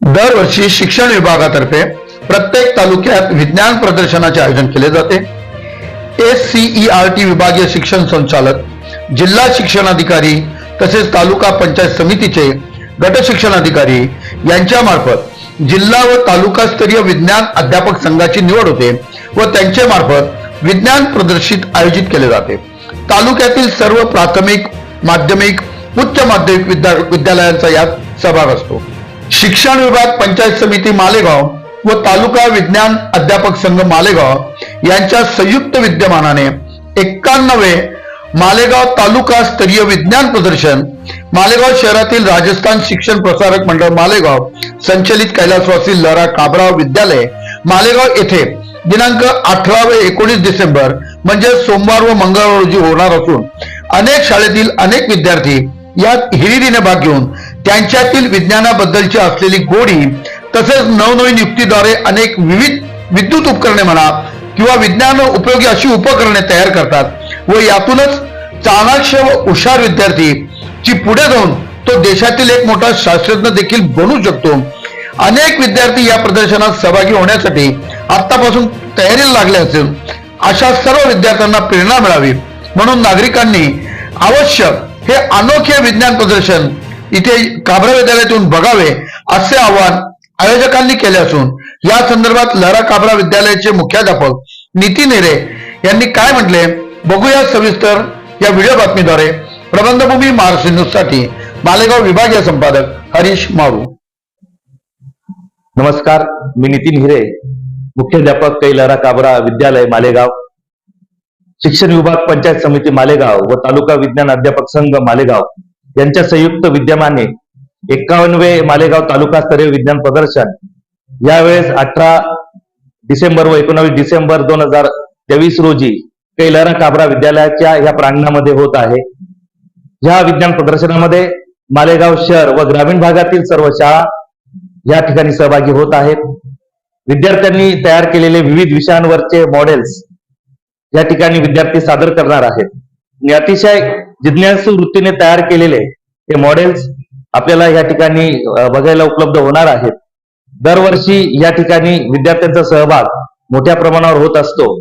दरवर्षी शिक्षण विभागातर्फे प्रत्येक तालुक्यात विज्ञान प्रदर्शनाचे आयोजन केले जाते। SCERT विभागीय शिक्षण संचालक, जिल्हा शिक्षणाधिकारी तसेच तालुका पंचायत समितीचे गट शिक्षणाधिकारी यांच्या मार्फत जिल्हा व तालुकास्तरीय विज्ञान अध्यापक संघाची निवड होते व त्यांच्या मार्फत विज्ञान प्रदर्शित आयोजित केले जाते। तालुक्यातील सर्व प्राथमिक, माध्यमिक, उच्च माध्यमिक विद्यालयांचा यात सहभाग असतो। शिक्षण विभाग, पंचायत समिती मालेगाव व तालुका विज्ञान अध्यापक संघ मालेगाव यांच्या संयुक्त विद्यमानाने 91वे मालेगाव तालुका स्तरीय विज्ञान प्रदर्शन मालेगाव शहरातील राजस्थान शिक्षण प्रसारक मंडळ मालेगाव संचलित कैलासवासी लहरा काबरा विद्यालय मालेगाव येथे दिनांक 18 व 19 डिसेंबर म्हणजे सोमवार व मंगळवार रोजी होणार असून अनेक शाळेतील अनेक विद्यार्थी यात हिरिरीने भाग घेऊन त्यांच्यातील विज्ञानाबद्दलची असलेली गोडी तसेच नवनवीन युक्तीद्वारे अनेक विविध विद्युत उपकरणे म्हणा किंवा विज्ञान उपयोगी अशी उपकरणे तयार करतात व यातूनच चाणाक्ष व हुशार विद्यार्थी ची पुढे जाऊन तो देशातील एक मोठा शास्त्रज्ञ देखील बनू शकतो। अनेक विद्यार्थी या प्रदर्शनात सहभागी होण्यासाठी आतापासून तयारीला लागले असेल। अशा सर्व विद्यार्थ्यांना प्रेरणा मिळावी म्हणून नागरिकांनी अवश्य हे अनोखे विज्ञान प्रदर्शन इथे काबरा विद्यालयातून बघावे असे आवाहन आयोजकांनी केले असून या संदर्भात लहरा काबरा विद्यालयाचे मुख्याध्यापक नितीन हिरे यांनी काय म्हटले बघूया सविस्तर या व्हिडिओ बातमीद्वारे। प्रबंधभूमी महाराष्ट्र न्यूज साठी मालेगाव विभागीय संपादक हरीश मारू। नमस्कार, मी नितीन हिरे, मुख्याध्यापक लहरा काबरा विद्यालय मालेगाव, शिक्षण विभाग, पंचायत समिती मालेगाव व तालुका विज्ञान अध्यापक संघ मालेगाव यांच्या संयुक्त विद्यमाने 51वे मालेगाव तालुका स्तरीय विज्ञान प्रदर्शन यावेळेस 18 डिसेंबर व 19 डिसेंबर 2023 रोजी लहरा काबरा विद्यालयाच्या या प्रांगणामध्ये होत आहे। या विज्ञान प्रदर्शनामध्ये मालेगाव शहर व ग्रामीण भागातील सर्व शाळा या ठिकाणी सहभागी होत आहेत। विद्यार्थ्यांनी तयार केलेले विविध विषयांवरचे मॉडेल्स या ठिकाणी विद्यार्थी सादर करणार आहेत आणि अतिशय जिज्ञासू वृत्तीने तयार केलेले हे मॉडेल्स आपल्याला या ठिकाणी बघायला उपलब्ध होणार आहेत। दरवर्षी या ठिकाणी विद्यार्थ्यांचा सहभाग मोठ्या प्रमाणावर होत असतो।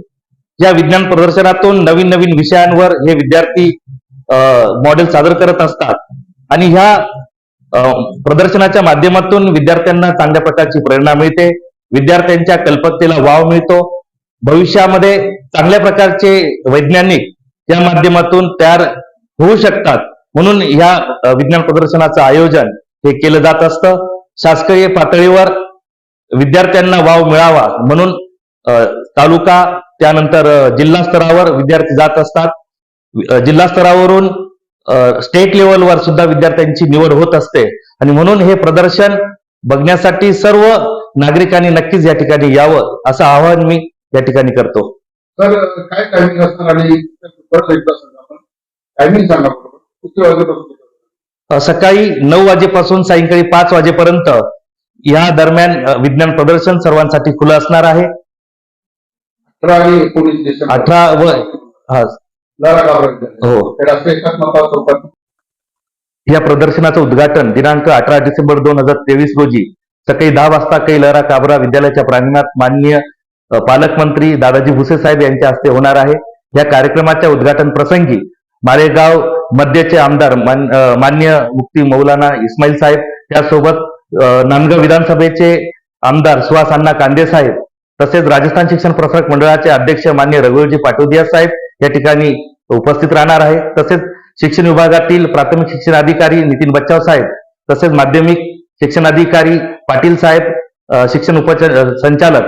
या विज्ञान प्रदर्शनातून नवीन नवीन विषयांवर हे विद्यार्थी मॉडेल सादर करत असतात आणि ह्या प्रदर्शनाच्या माध्यमातून विद्यार्थ्यांना चांगल्या प्रकारची प्रेरणा मिळते, विद्यार्थ्यांच्या कल्पकतेला वाव मिळतो। भविष्यामध्ये चांगल्या प्रकारचे वैज्ञानिक या माध्यमातून तयार होऊ शकतात म्हणून या विज्ञान प्रदर्शनाचं आयोजन हे केलं जात असतं। शासकीय पातळीवर विद्यार्थ्यांना वाव मिळावा म्हणून तालुका त्यानंतर जिल्हा स्तरावर विद्यार्थी जात असतात। जिल्हा स्तरावरून स्टेट लेवलवर सुद्धा विद्यार्थ्यांची निवड होत असते आणि म्हणून हे प्रदर्शन बघण्यासाठी सर्व नागरिकांनी नक्कीच या ठिकाणी यावं असं आवाहन मी या ठिकाणी करतो। सर, काय टायमिंग असणार आणि टायमिंग सांगा किती वाजेपासून? सकाळी 9 वाजेपासून सायंकाळी 5 वाजेपर्यंत या दरम्यान विज्ञान प्रदर्शन सर्वांसाठी खुलं असणार आहे। 18 आणि 19 डिसेंबर 18 व हो। या प्रदर्शनाचं उद्घाटन दिनांक 18 डिसेंबर 2023 रोजी सकाळी 10 वाजता लहरा काबरा विद्यालयाच्या प्रांगणात माननीय पालकमंत्री दादाजी भुसे साहेब यांच्या हस्ते होणार आहे। या कार्यक्रमाच्या उद्घाटन प्रसंगी मालेगाव मध्यचे आमदार माननीय मुफ्ती मौलाना इस्माईल साहेब, त्यासोबत नांदगाव विधानसभेचे आमदार सुहास अण्णा कांदे साहेब तसेच राजस्थान शिक्षण प्रसारक मंडळाचे अध्यक्ष माननीय रघुवीरजी पाटोदिया साहेब या ठिकाणी उपस्थित राहणार आहे। तसेच शिक्षण विभागातील प्राथमिक शिक्षण अधिकारी नितीन बच्चाव साहेब तसेच माध्यमिक शिक्षण अधिकारी पाटील साहेब, शिक्षण उपसंचालक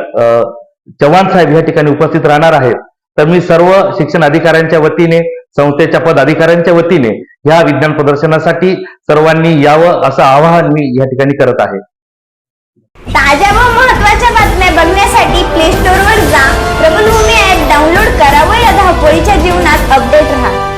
चव्हाण साहेब या ठिकाणी उपस्थित राहणार आहेत। तर मी सर्व शिक्षण अधिकाऱ्यांच्या वतीने, संस्थेच्या पदाधिकाऱ्यांच्या वतीने या विज्ञान प्रदर्शनासाठी सर्वांनी यावं असं आवाहन मी या ठिकाणी करत आहे। ताज्या व महत्त्वाच्या बातम्या बघण्यासाठी प्ले स्टोअर वर जा, प्रबंधभूमी ऍप डाउनलोड करा व या धावपळीच्या जीवनात अपडेट राहा।